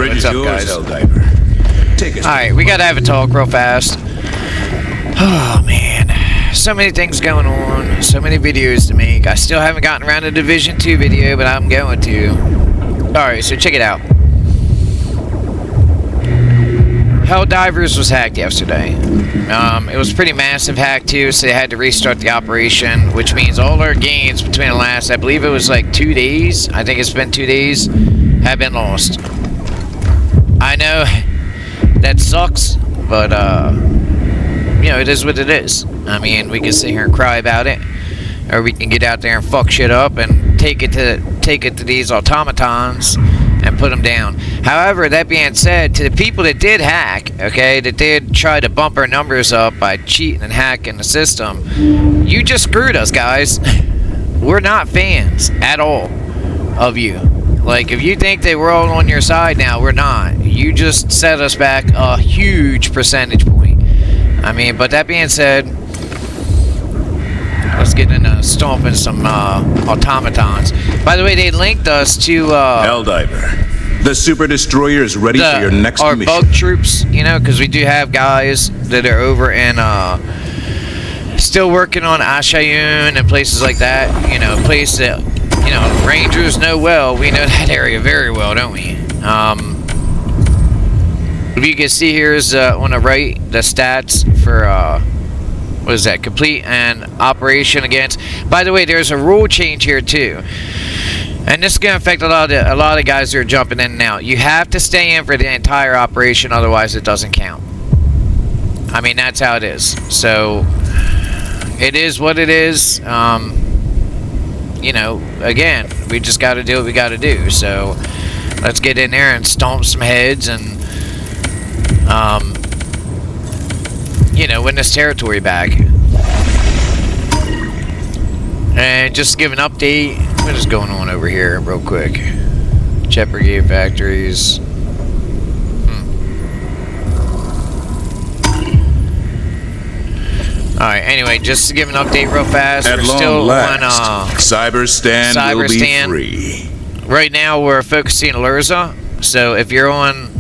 Bridge is yours, guys? HellDiver. Take us. Alright, we gotta have a talk real fast. Oh, man. So many things going on. So many videos to make. I still haven't gotten around to the Division 2 video, but I'm going to. Alright, so check it out. HellDivers was hacked yesterday. It was a pretty massive hack too, so they had to restart the operation, which means all our gains between the last, I believe it was like 2 days, I think it's been 2 days, have been lost. I know that sucks, but you know, it is what it is. I mean, we can sit here and cry about it, or we can get out there and fuck shit up and take it to these automatons and put them down. However, that being said, to the people that did hack, okay, that did try to bump our numbers up by cheating and hacking the system, you just screwed us, guys. We're not fans at all of you. Like, if you think that we're all on your side now, we're not. You just set us back a huge percentage point. I mean, but that being said, let's get into stomping some automatons. By the way, they linked us to HellDiver. The Super Destroyer is ready for your next our mission. bug troops, you know, because we do have guys that are over in still working on Ashayun and places like that. You know, place that, you know, Rangers know well. We know that area very well, don't we? If you can see here is on the right the stats for what is that? Complete an operation against. By the way, there's a rule change here too, and this is going to affect a lot of guys that are jumping in and out. You have to stay in for the entire operation, otherwise it doesn't count. I mean, that's how it is. So it is what it is. You know, again, we just got to do what we got to do. So let's get in there and stomp some heads and you know, win this territory back. And just to give an update, what is going on over here real quick? Jet Brigade factories. Alright, anyway, just to give an update real fast. At we're long still last, on Cyberstan will be free. Right now we're focusing on Lurza. So if you're on,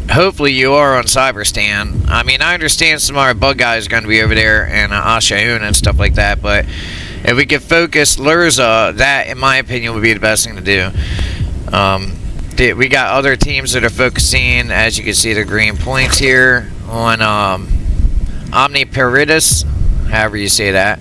hopefully you are on Cyberstan. I mean, I understand some of our bug guys are going to be over there and Ashayun and stuff like that, but if we could focus Lurza, that, in my opinion, would be the best thing to do. We got other teams that are focusing, as you can see, the green points here on Omniparidus, however you say that.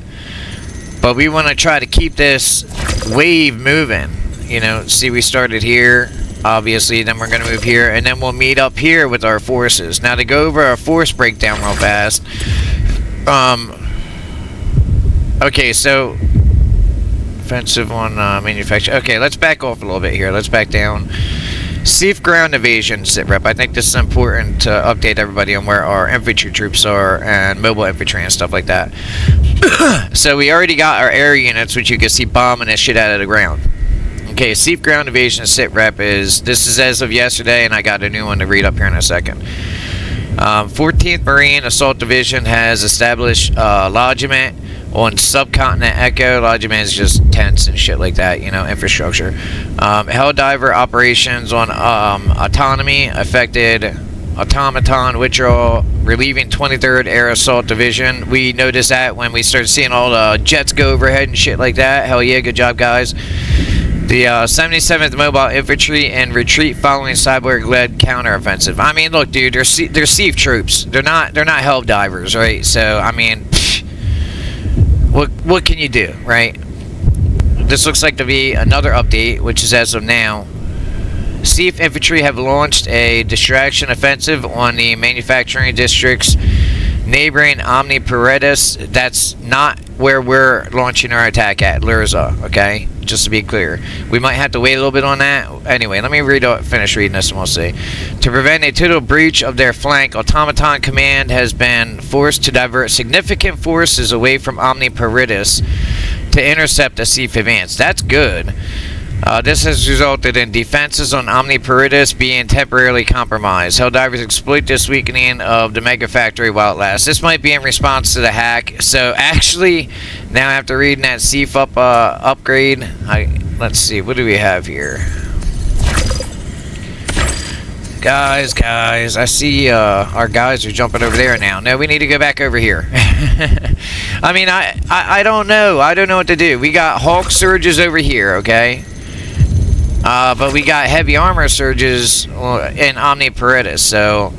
But we want to try to keep this wave moving. You know, see, we started here. Obviously, then we're going to move here, and then we'll meet up here with our forces. Now, to go over our force breakdown real fast. Okay, so offensive on manufacture. Okay, let's back off a little bit here. Let's back down. Safe ground evasion, sitrep. I think this is important to update everybody on where our infantry troops are and mobile infantry and stuff like that. So we already got our air units, which you can see bombing this shit out of the ground. Okay, safe ground evasion sitrep is, this is as of yesterday, and I got a new one to read up here in a second. 14th Marine Assault Division has established lodgement on Subcontinent Echo. Lodgement is just tents and shit like that, you know, infrastructure. HellDiver operations on autonomy affected automaton withdrawal, relieving 23rd Air Assault Division. We noticed that when we started seeing all the jets go overhead and shit like that. Hell yeah, good job, guys. The 77th Mobile Infantry in retreat following cyborg-led counteroffensive. I mean, look, dude, they're SEAF troops. They're not HellDivers, right? So, I mean, what can you do, right? This looks like to be another update, which is as of now. SEAF Infantry have launched a distraction offensive on the manufacturing districts neighboring Omniparidus. That's not where we're launching our attack at, Lurza, okay? Just to be clear. We might have to wait a little bit on that. Anyway, let me finish reading this and we'll see. To prevent a total breach of their flank, Automaton Command has been forced to divert significant forces away from Omniparidus to intercept the SEAF advance. That's good. This has resulted in defenses on Omniparidus being temporarily compromised. HellDivers exploit this weakening of the Mega Factory while it lasts. This might be in response to the hack. So actually, now after reading that SEAF upgrade, let's see, what do we have here? Guys, I see our guys are jumping over there now. No, we need to go back over here. I mean, I don't know. I don't know what to do. We got Hulk surges over here, okay? But we got heavy armor surges in Omniparetus, so...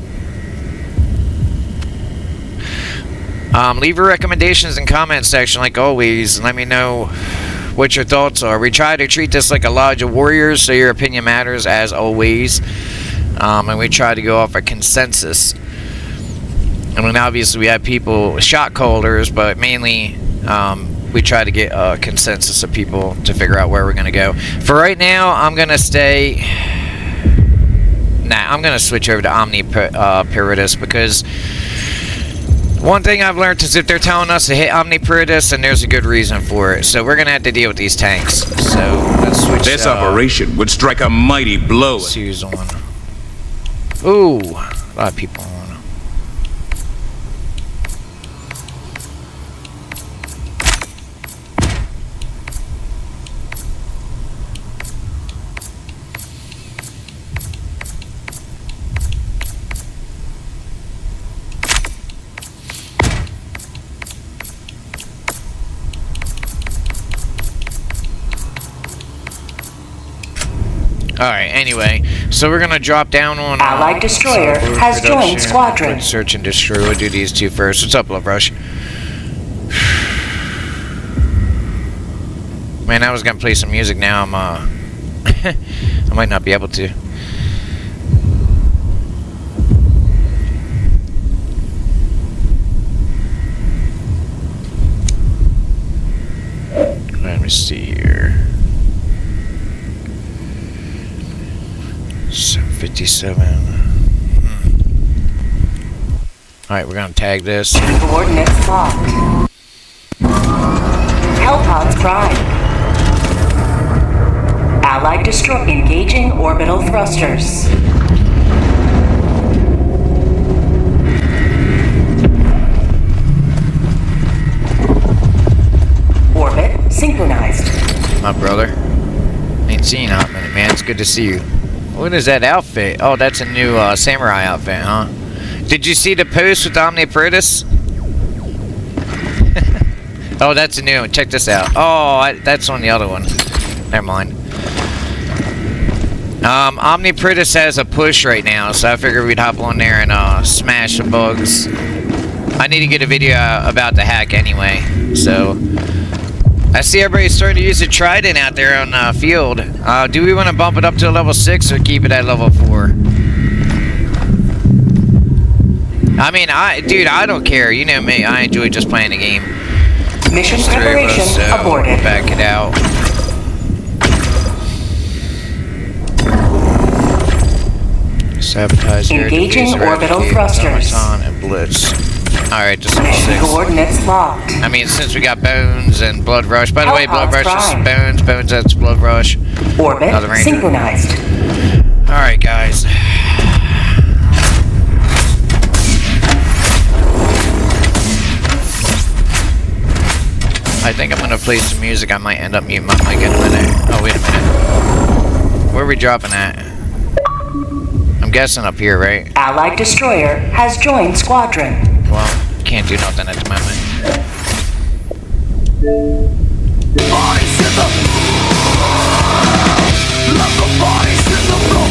leave your recommendations in comment section like always, and let me know what your thoughts are. We try to treat this like a lodge of warriors, so your opinion matters as always. And we try to go off a consensus. I mean, obviously we have people, shot callers, but mainly we try to get a consensus of people to figure out where we're going to go. For right now, I'm going to stay... Nah, I'm going to switch over to Omniparetus because one thing I've learned is if they're telling us to hit Omniparetus, then there's a good reason for it. So we're going to have to deal with these tanks. So let's switch. This operation would strike a mighty blow. Let's use on. Ooh, a lot of people on. Alright, anyway, so we're gonna drop down on... Allied destroyer has joined squadron. Search and destroy. We'll do these two first. What's up, Love Rush? Man, I was gonna play some music now. I'm, I might not be able to. Let me see here. 757. Alright, we're gonna tag this. Coordinates locked. Hellpods prime. Allied destroyer engaging orbital thrusters. Orbit synchronized. My brother. Ain't seen you in a hot minute, man. It's good to see you. What is that outfit? Oh, that's a new samurai outfit, huh? Did you see the post with Omniparetus? Oh, that's a new one. Check this out. Oh, that's on the other one. Never mind. Omniparetus has a push right now, so I figured we'd hop on there and smash the bugs. I need to get a video about the hack anyway, so... I see everybody's starting to use a trident out there on the field. Do we want to bump it up to level 6 or keep it at level 4? I mean, dude, I don't care. You know me. I enjoy just playing the game. Mission preparation aborted. Back it out. Sabotage. Engaging orbital thrusters. And blitz. Alright, just level 6. Coordinates locked. I mean, since we got Bones and Blood Rush. By the way, Blood Rush prime. is Bones. Bones, that's Blood Rush. Orbit synchronized. Alright, guys. I think I'm gonna play some music. I might end up muting my mic in a minute. Oh, wait a minute. Where are we dropping at? I'm guessing up here, right? Allied destroyer has joined squadron. Well, can't do nothing at the moment. Let the bodies hit the floor.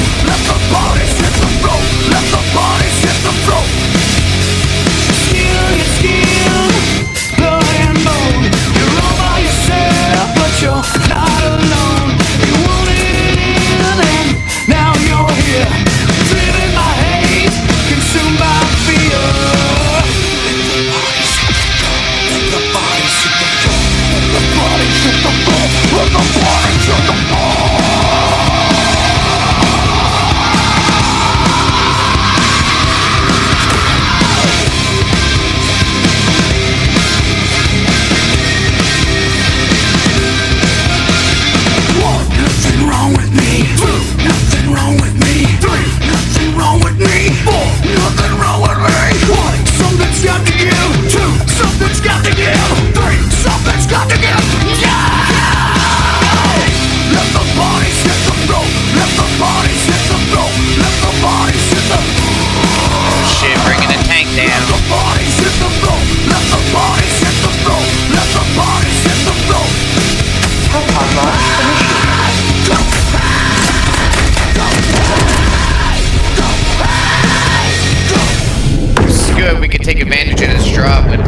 we could take advantage of this drop with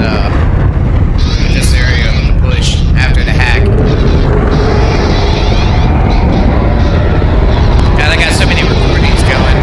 this area of the push after the hack. God, I got so many recordings going.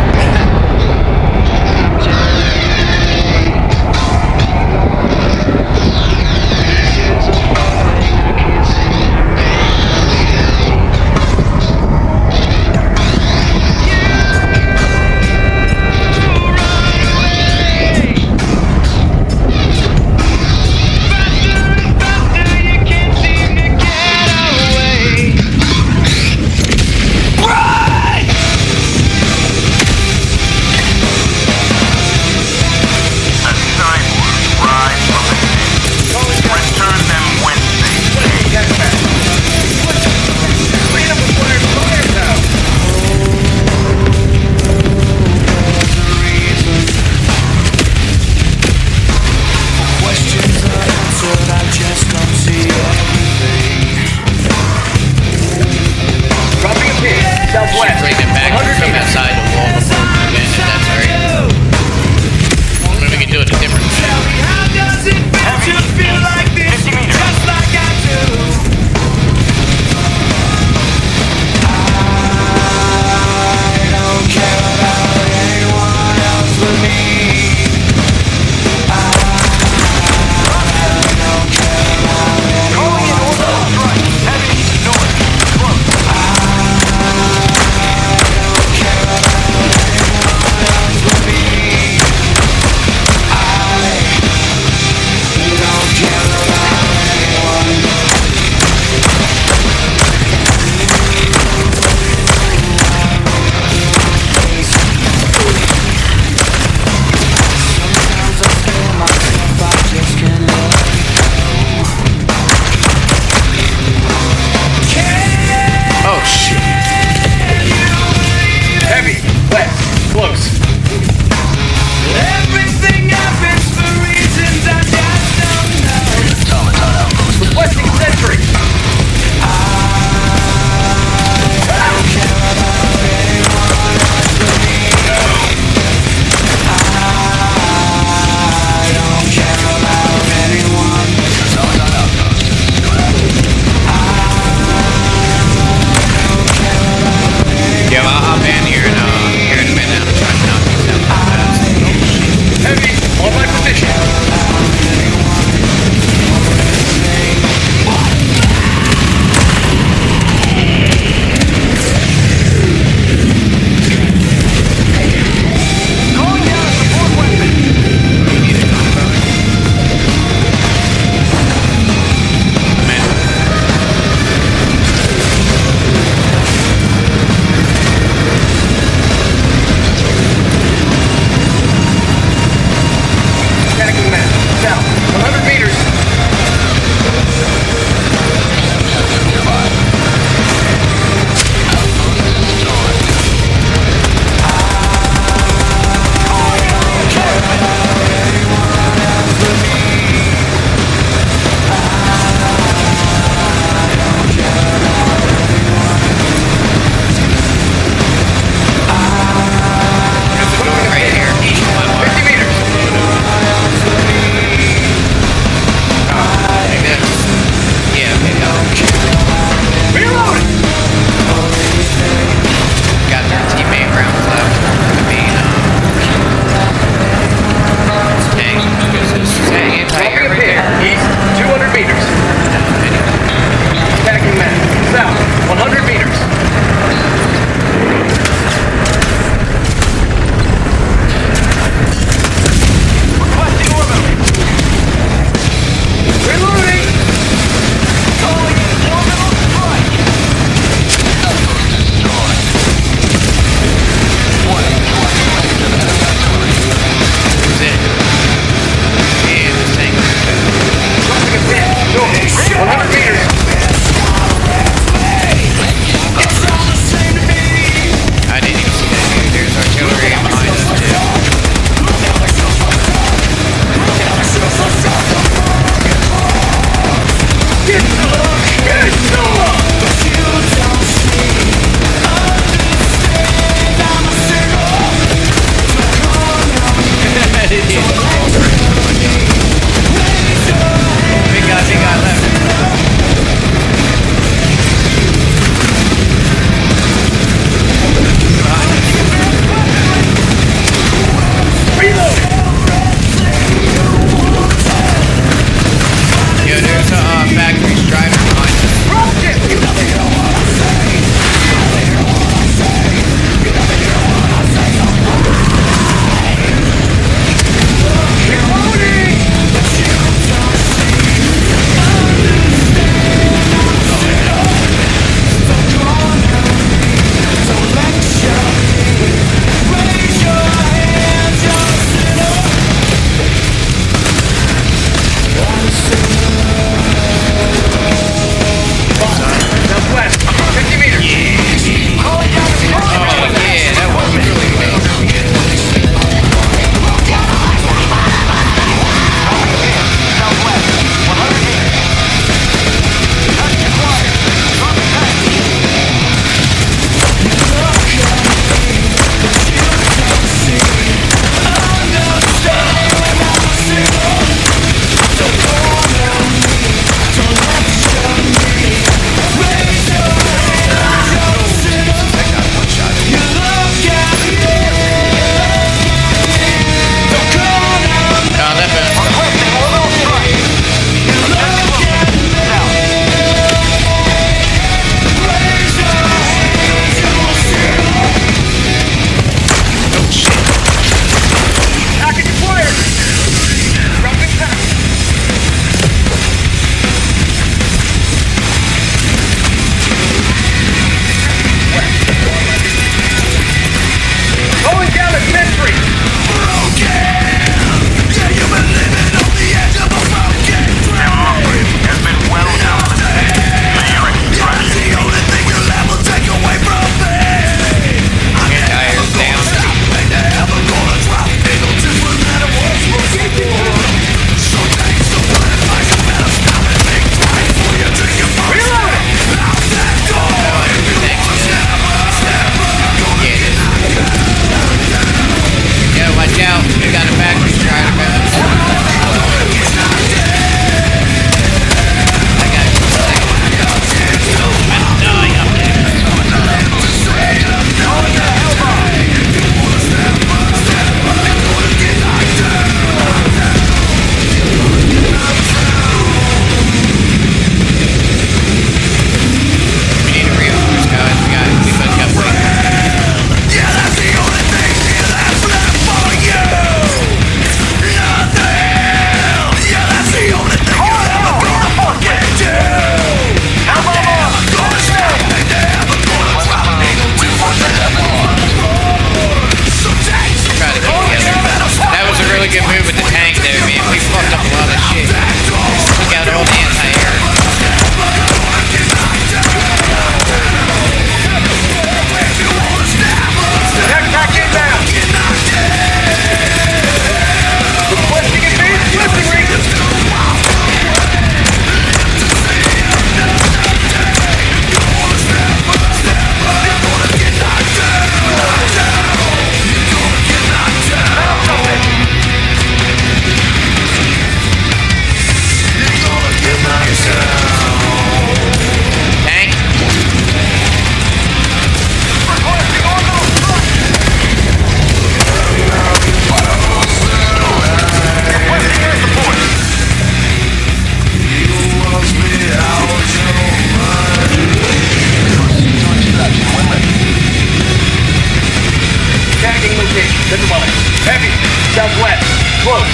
gain location. Never mind. Heavy. Southwest. Close.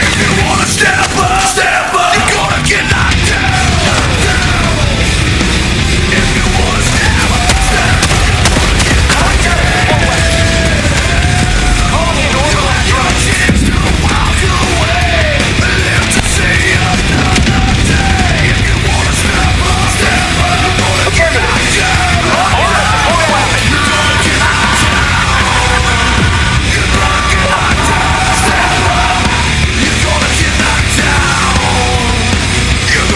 If you wanna step up, you're gonna get knocked down. If you wanna step up, you're gonna get knocked down. You'll have your chance to walk away, live to see another day. If you wanna step up, you're gonna get knocked down. You're gonna get knocked down. You're gonna get knocked down. Step up. You're gonna get knocked down. You're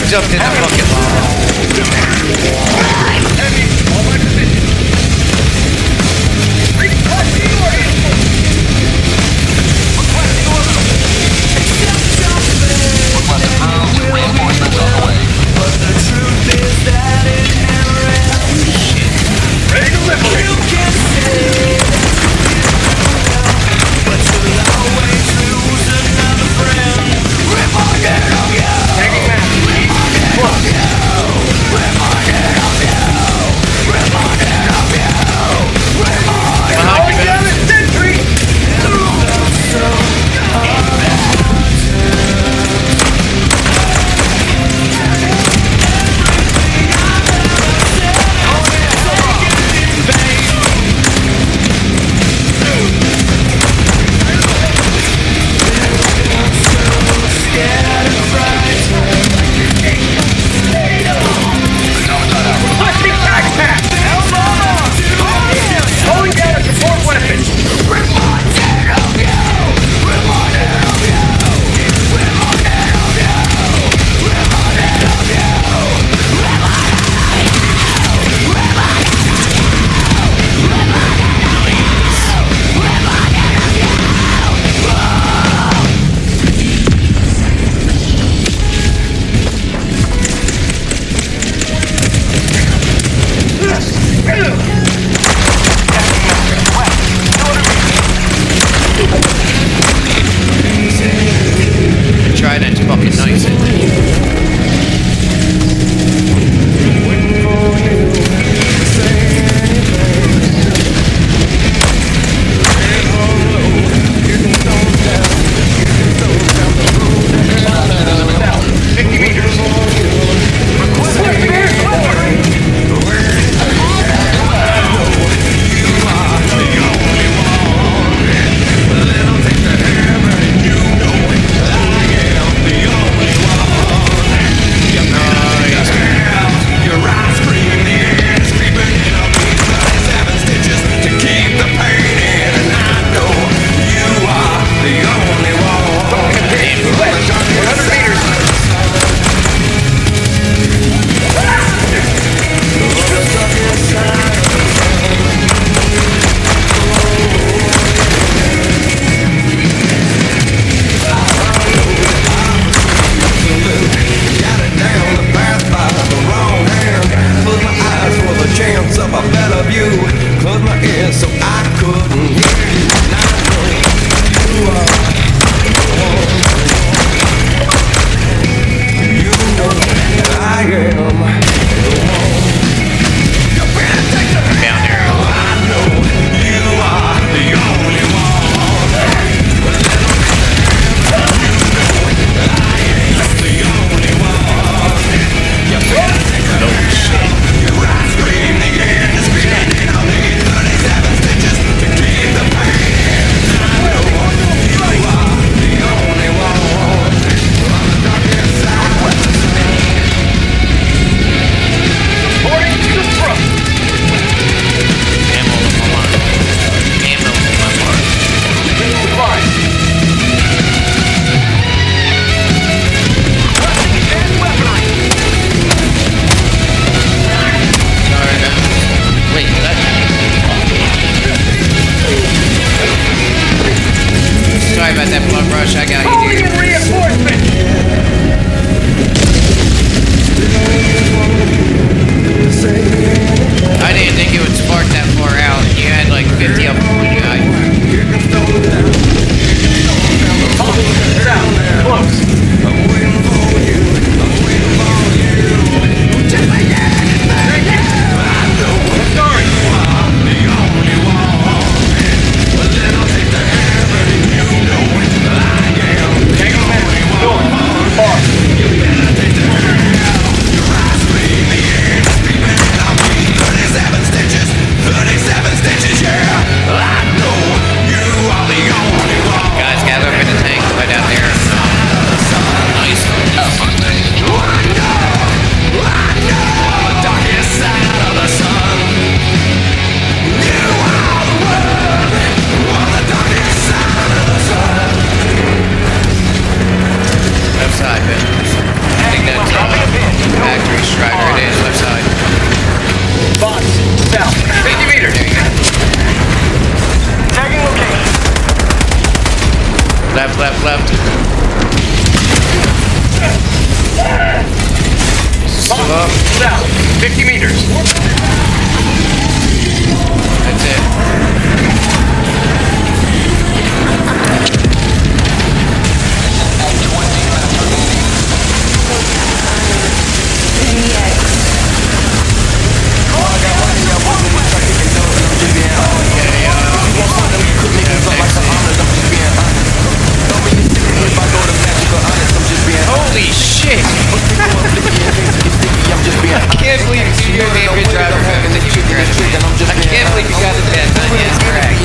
jumped in the fucking lava. 50 meters. That's it. Holy shit! I can't believe you're the good driver. I can't believe you got it that done. Yes, correct.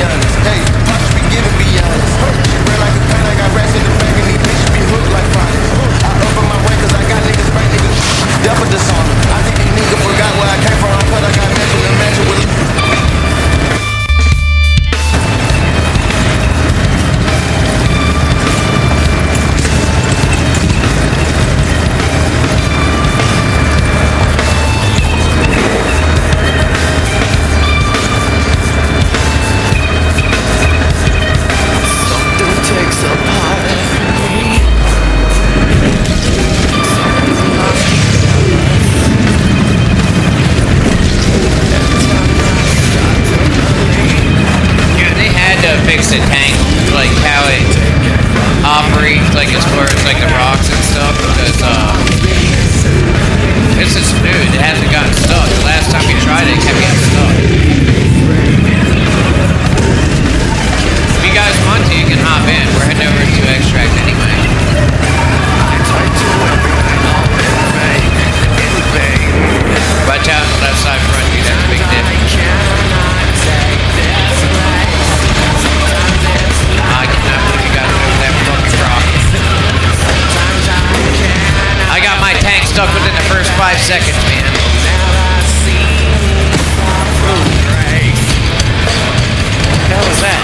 Fix the tank, like how it operates, like as far as like the rocks and stuff, because this is smooth. It hasn't gotten stuck. The last time we tried it, it kept getting stuck. If you guys want to, you can hop in. We're heading over to extract anyway. Watch out on the left side front, dude. That's a big dip. I cannot believe you got over that fucking rock. I got my tank stuck within the first 5 seconds, man. What the hell was that?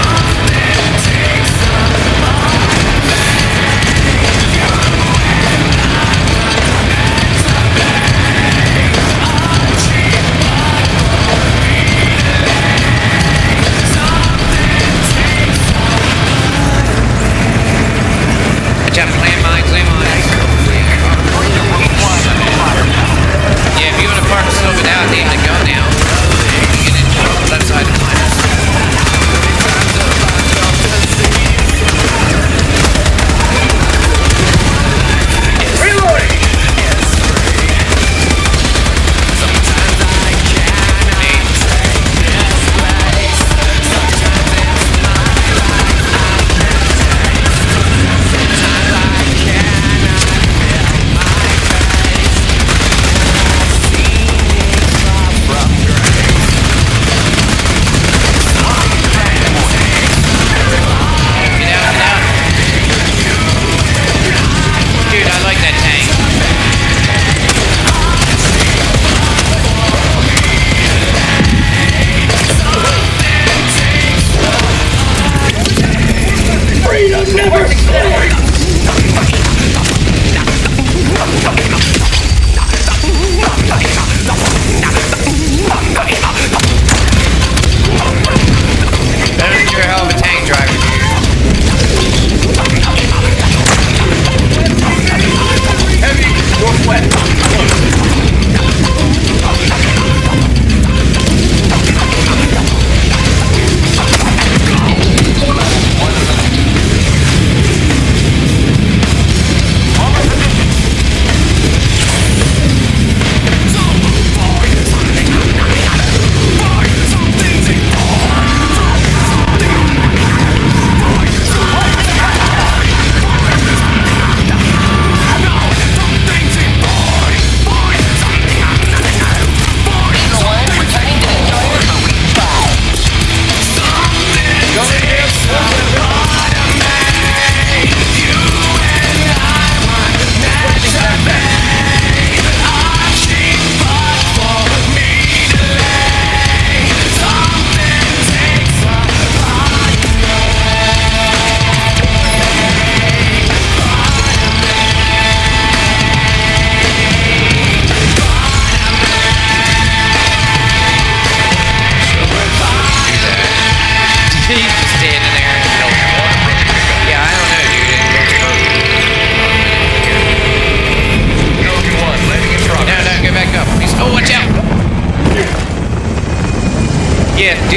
Yeah, if you want to park slope it out, they can go now. You can left side of mine.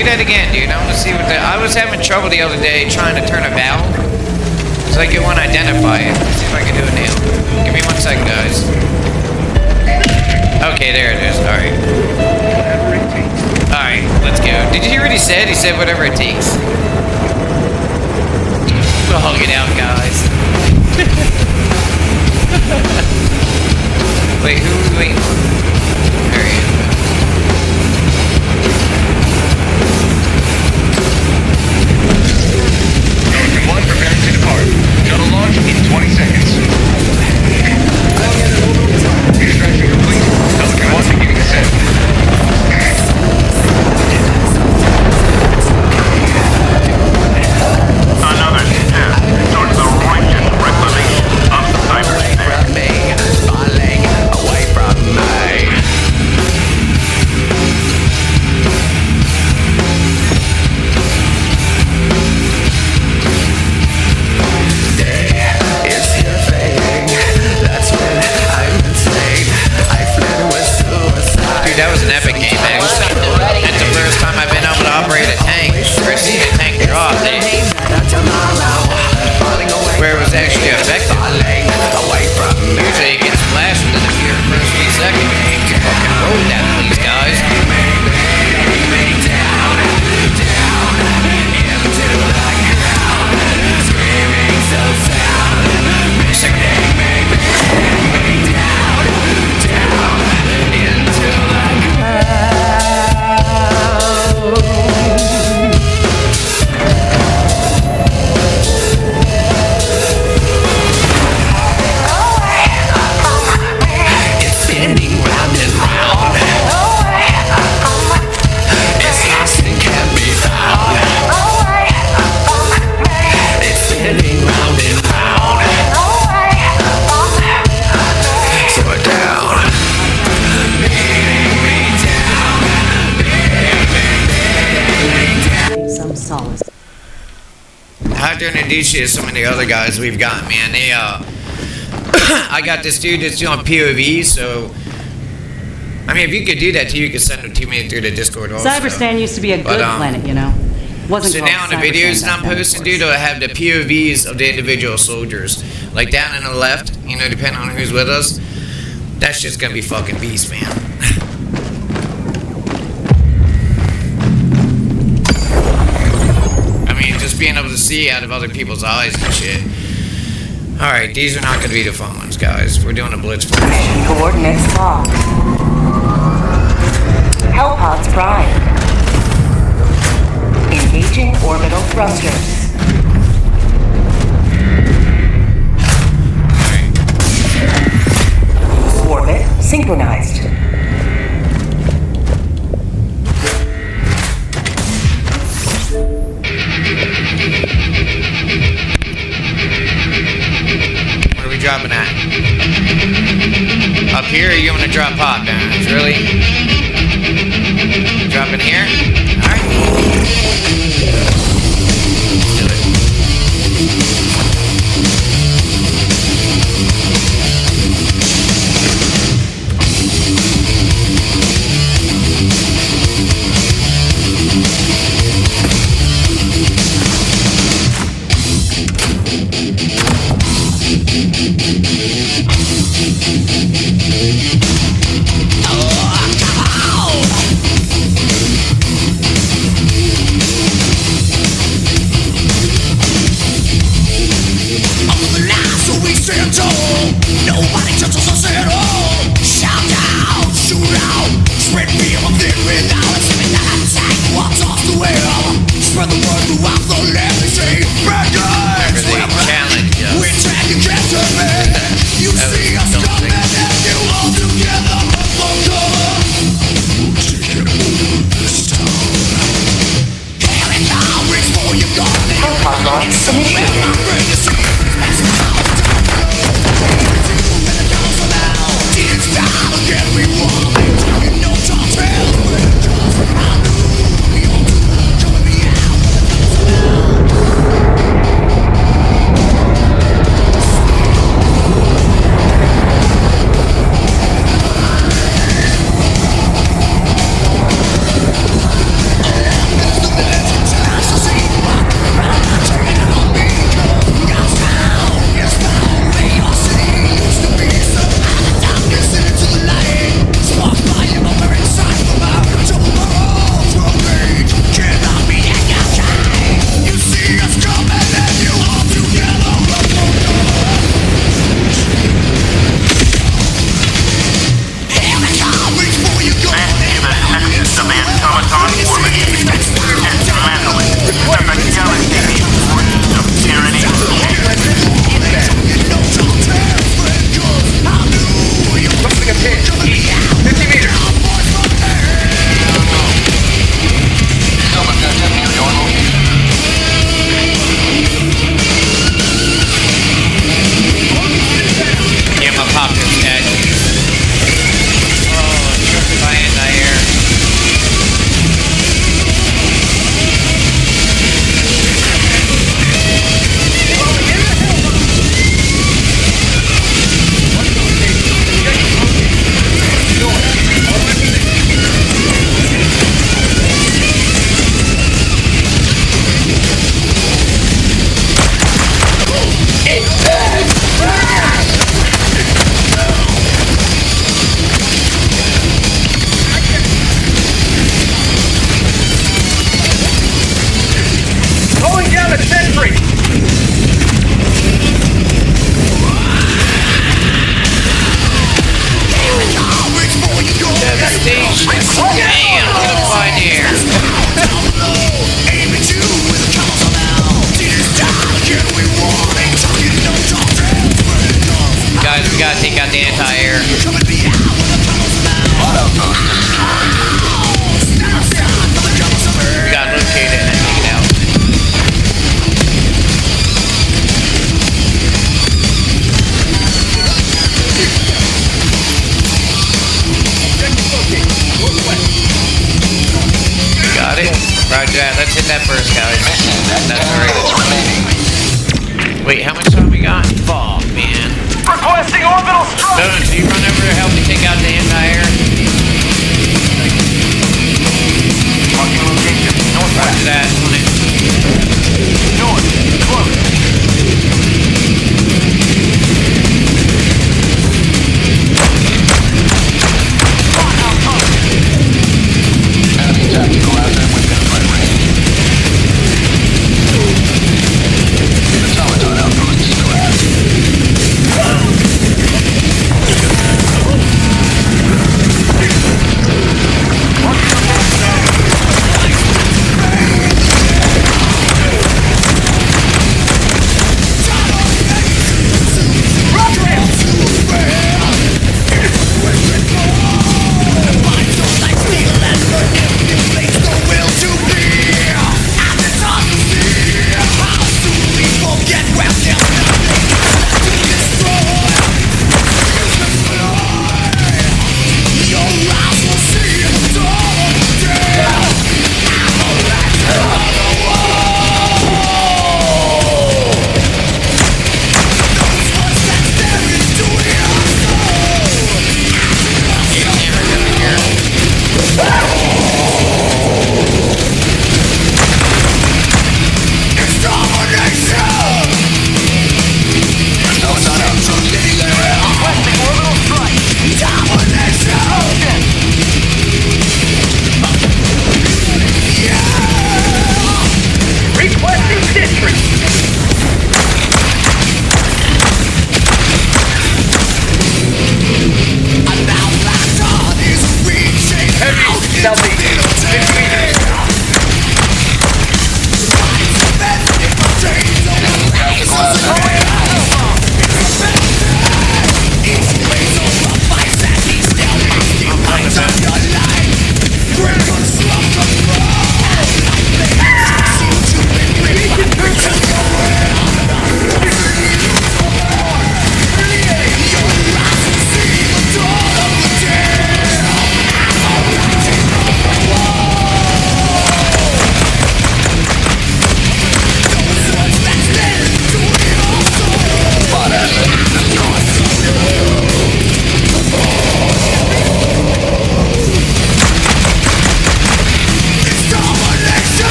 Do that again, dude. I want to see what I was having trouble the other day trying to turn a valve. So I could want to identify it. Let's see if I can do it now. Give me 1 second, guys. Okay, there it is. Alright. Alright, let's go. Did you hear what he said? He said whatever it takes. We'll hug it out, guys. Wait, who was waiting on? There he is. Ocean 1 preparing to depart. Shuttle launch in 20 seconds. Extraction complete. Pelican 1 beginning descent. Another step towards the righteous reclamation of Cyberstan. Falling away from me. It's here fading. That's when I'm insane. I fled with suicide. Dude, that was an epic game, man. That's the first time I've been able to operate a tank. Or see a tank drop there. Where it was actually effective. Usually it gets flashed within a few first few seconds. Fucking roll that, please, guys. I have to introduce you to some of the other guys we've got, man. They, I got this dude that's doing POV, so I mean, if you could do that too, you could send them to me through the Discord also. Cyberstan used to be a good planet, you know. Wasn't So called now in the Cyberstan videos that back I'm then, posting, of course. dude, I have the POVs of the individual soldiers. Like down on the left, you know, depending on who's with us. That's just gonna be fucking beast, man. I mean, just being able to see out of other people's eyes and shit. Alright, these are not gonna be the fun ones, guys. We're doing a blitz first. Coordinates locked. Hellpods prime. Engaging orbital thrusters. Orbit synchronized. Where are we dropping at? Up here, or you want to drop hot down? Really? Dropping here? Alright. Let's do it. that first, guys. That's great. Wait, how much time we got? Fuck, man. Requesting orbital strike! Bones, you run over to help me take out the anti-air? Marking location, northwest. Roger that, on it. North, close. Enemy tactical asset within flight range. The Teleton outpost is still active.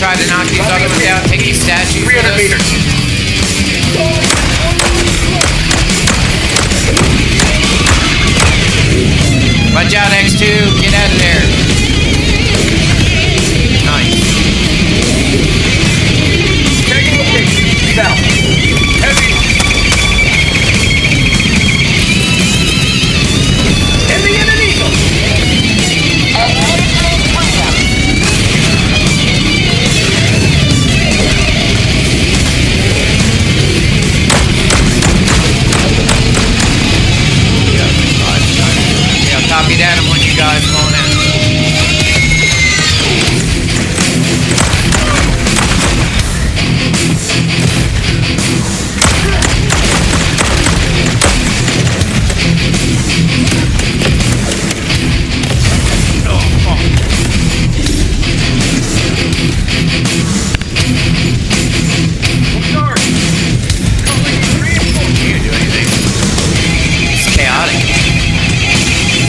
Try to knock these other ones down, take these statues. 300 meters. Watch out, X2. Get out of there. Nice. Taking location. South. Heavy. In the enemy eagle. Copy that, I want you guys going in.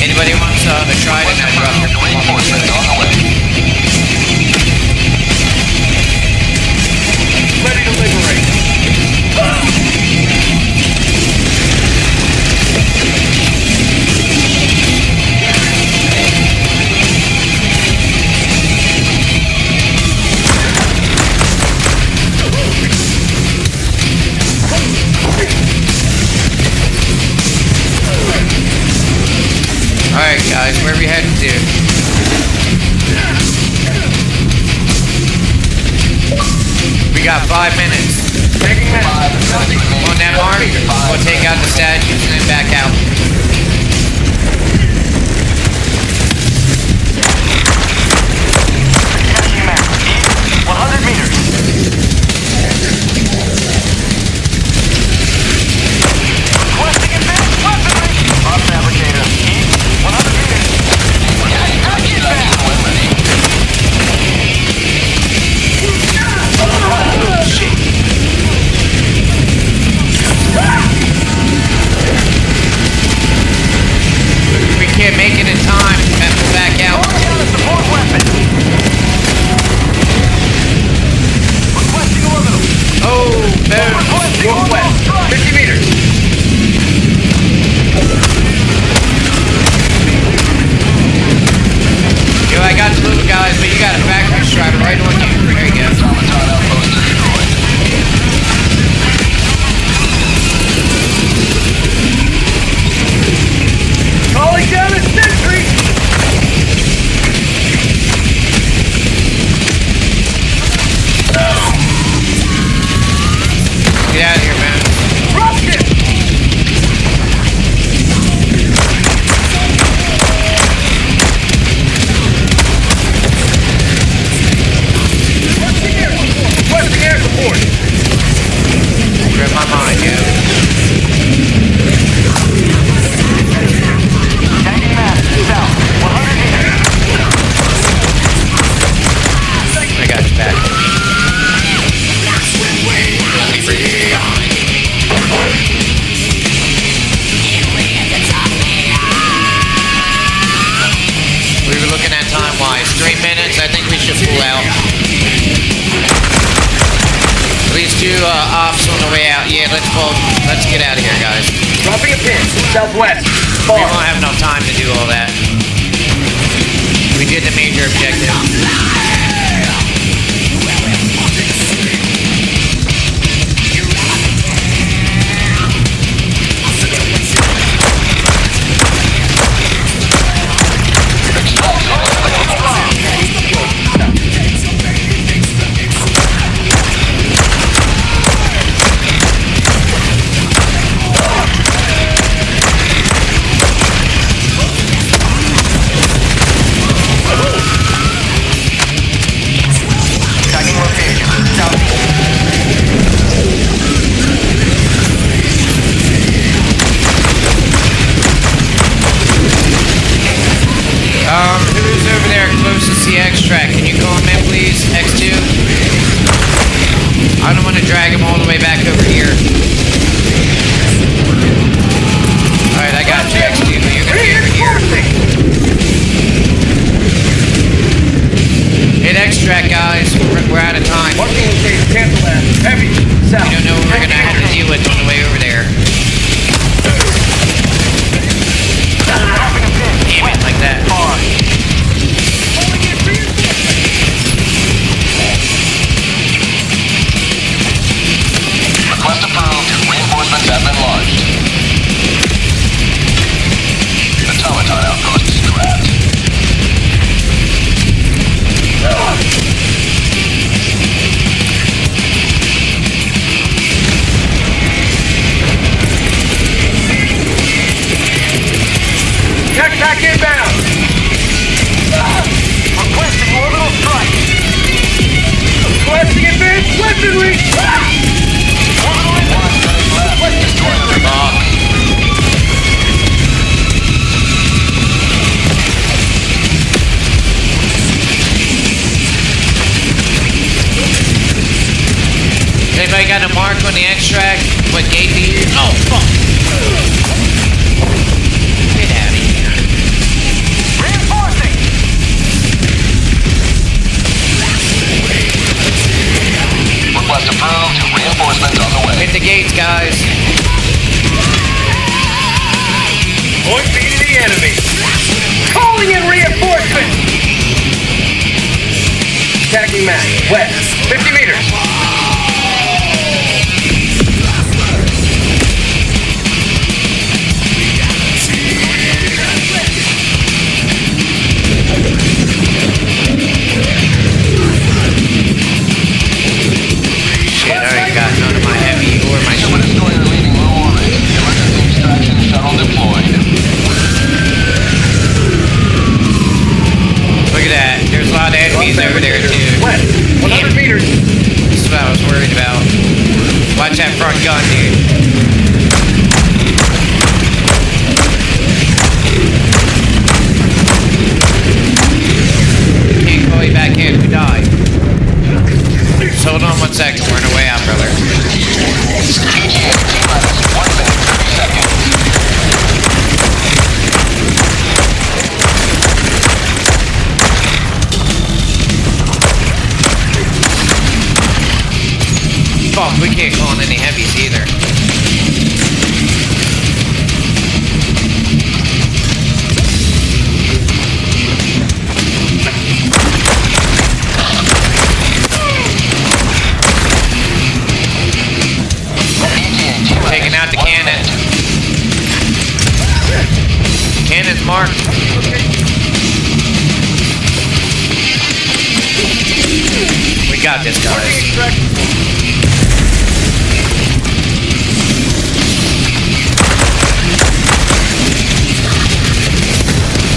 Anybody wants to try it? And drop your Reinforcements on the way. Ready to liberate. Alright guys, where are we heading to? We got 5 minutes. On that mark, we'll take out the statues and then back out. Attaching map. East, 100 meters. Requesting advanced weaponry. Bob fabricator. East, 100 meters. Get back. We can't make it in time. Have to back out. Support weapon. Requesting orbital. Oh, boom. Requesting orbital strike. 50 meters. Yo, I got the little guys, but you got a factory strider right on you. There you go. Automaton outpost destroyed. Calling down a sentry. Get out of here, man. Rocket. Requesting air support. Grab my mind, yo. Tagging map. South. 100 meters. I got you back. We were looking at time-wise. 3 minutes. I think we should pull out. At least 2 ops on the way out. Yeah, let's pull. Let's get out of here, guys. Dropping a pin. Southwest. We won't have enough time to do all that. We did the major objective. Tagging location. Southeast. Who's over there closest to the extract? Can you call him in, please? X2? I don't want to drag him all the way back over here. Alright, I got you, X2. You're gonna be over here. Hit extract, guys. We're out of time. Marking location. Cancel that. Heavy. South. We don't know what we're gonna have to deal with on the way over there. Dropping a pin. Damn it, like that. Request approved. Reinforcements have been launched. Automaton outpost scrapped. Tech back inbound. Requesting orbital strike. Requesting advanced weaponry. Orbital inbound. Fuck. Anybody got a mark on the extract? What gate do you use? Oh, fuck. Get out of here. Reinforcing. Request approved. Reinforcements on the way. Hit the gates, guys. Point B to the enemy. Calling in reinforcement. Tagging map. West. 50 meters. enemies over there too. West, 100 meters. That's what I was worried about. Watch that front gun, dude. Can't call you back in. We died. Just hold on 1 second. We're on our way out, brother. Fuck, we can't call in any heavies either. Taking out the cannon. Cannon's marked. We got this, guys.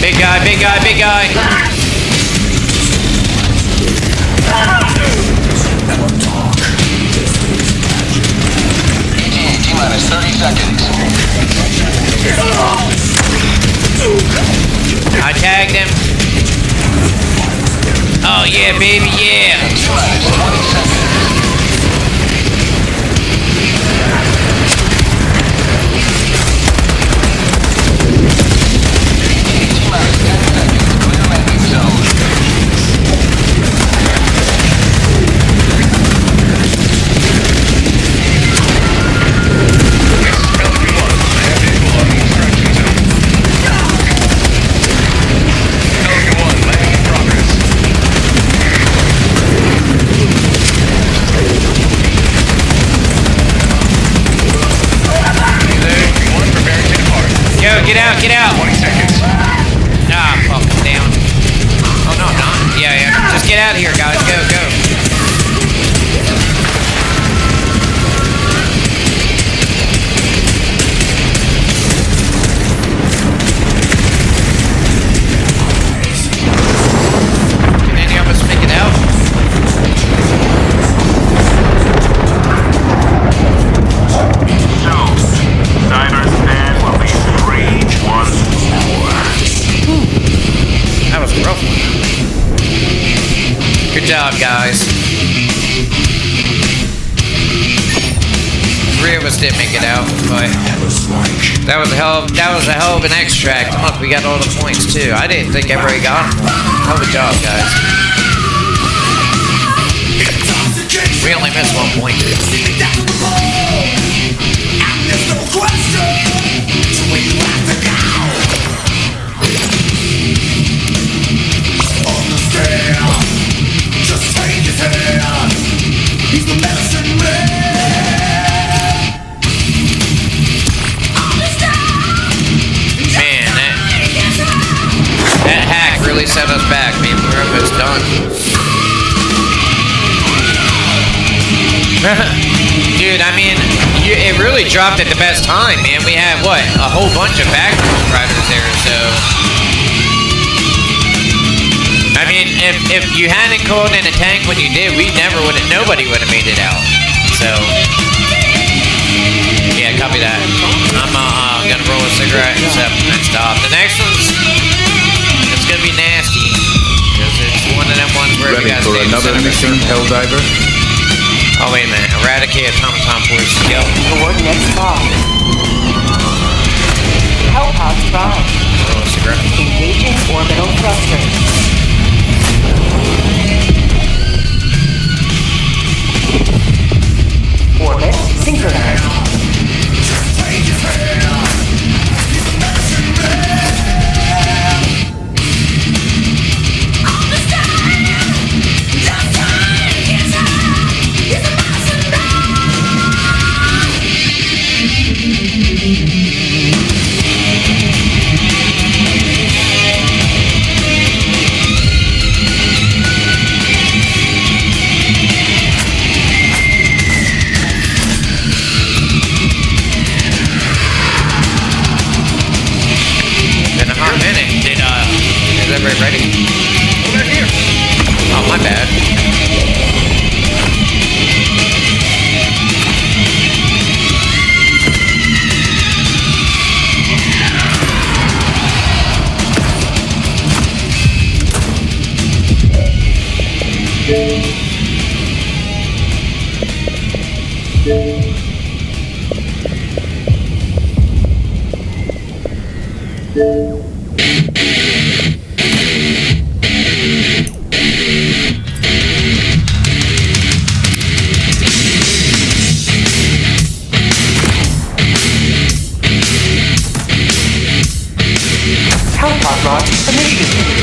Big guy, big guy, big guy. T-minus 30 seconds. I tagged him. Oh yeah, baby, yeah. T-minus 20 seconds. T-minus 10 seconds. Clear landing zone. Get out, get out. 20 seconds. Ah, fuck, I'm down. Oh, no, I'm not. Yeah, yeah. Just get out of here, guys. Go, go. Can any of us make it out? Cyberstan will be strange once more. That was a rough one. Good job, guys. 3 of us didn't make it out, but that was a hell of an extract. And look, we got all the points too. I didn't think everybody got them. Hell of a job, guys. We only missed 1 point. Man, that hack really set us back, man. We're almost done. Dude, I mean, it really dropped at the best time, man. We had, what, a whole bunch of background riders there, so... I mean, if you hadn't called in a tank when you did, nobody would have made it out. So... Yeah, copy that. I'm gonna roll a cigarette and stop. The next one's... It's gonna be nasty. Because it's one of them ones where we Ready got for another mission, HellDiver? Oh, wait a minute. Eradicate automaton force. Go. Coordinates locked. Hellpods prime. Roll a cigarette. Engaging orbital thrusters. Orbit synchronized. Helipod launch initiated.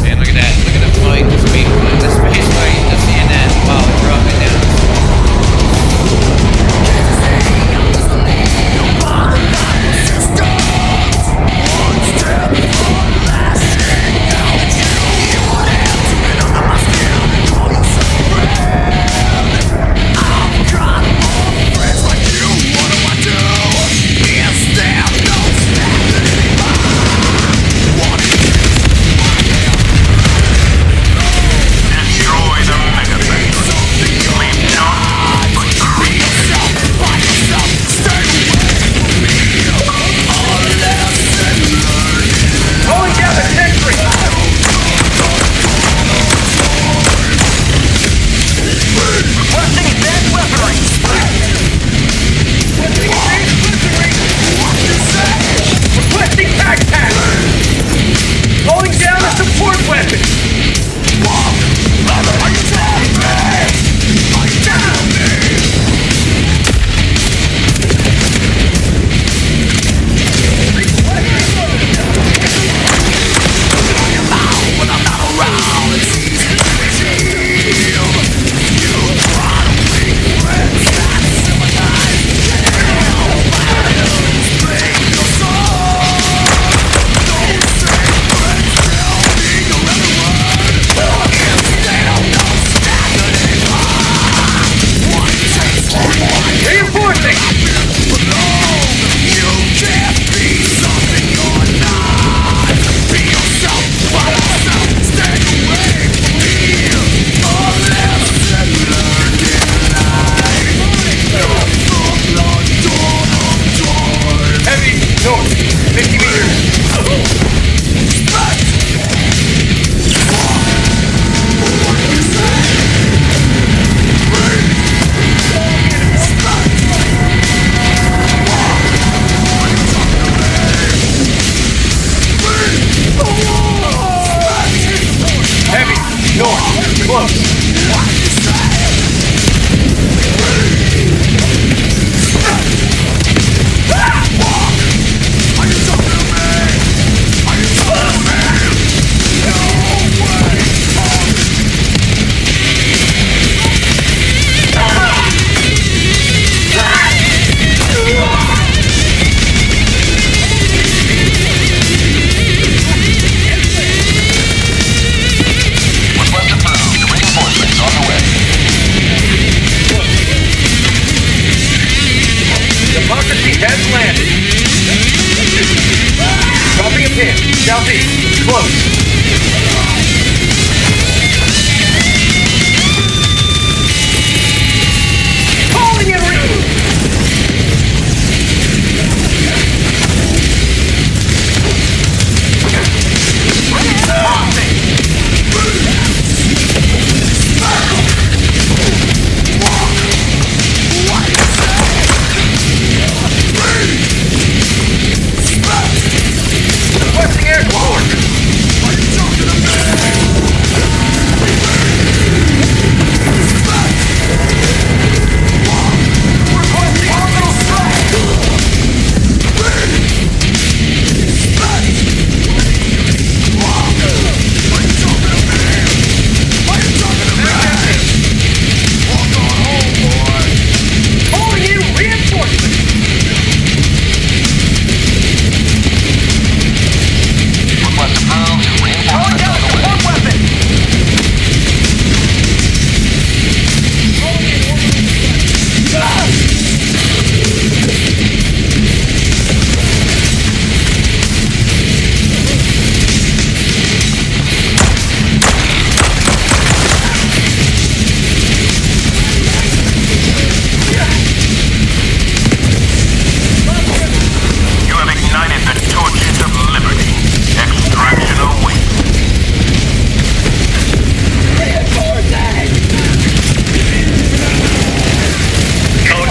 Man, look at that. Look at the flight, the space flight, just seeing that while we're dropping down. Southeast, close. Calling in requesting air support.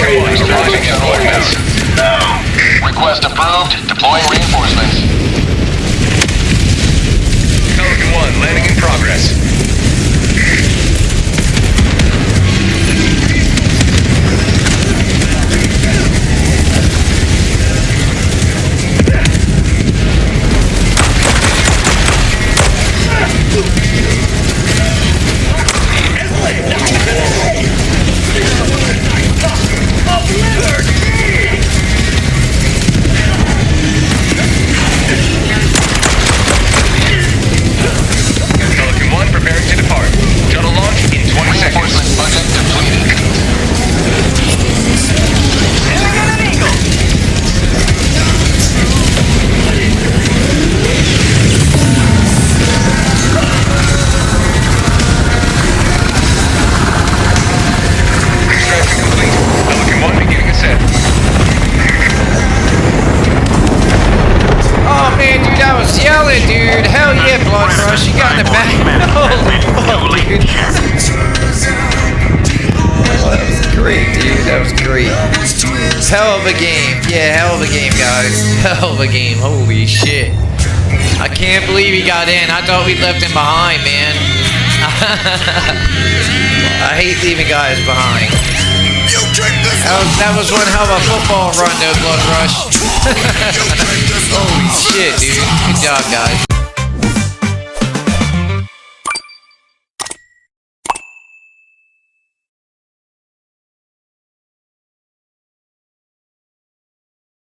Approaching deployments. Request approved. Deploying reinforcements. Pelican 1, landing in progress. Pelican 1 preparing to depart. Shuttle launch in 20 seconds. Reinforcement budget depleted. Extraction complete. Pelican 1 beginning ascent. Oh man, dude, I was yelling, dude. Hell yeah, Blood Rush. You got in the back. Holy fuck, dude. Oh, that was great, dude. That was great. Hell of a game. Yeah, hell of a game, guys. Hell of a game. Holy shit. I can't believe he got in. I thought we left him behind, man. I hate leaving guys behind. That was one hell of a football run, though, Blood Rush. Holy shit, dude. Good job, guys.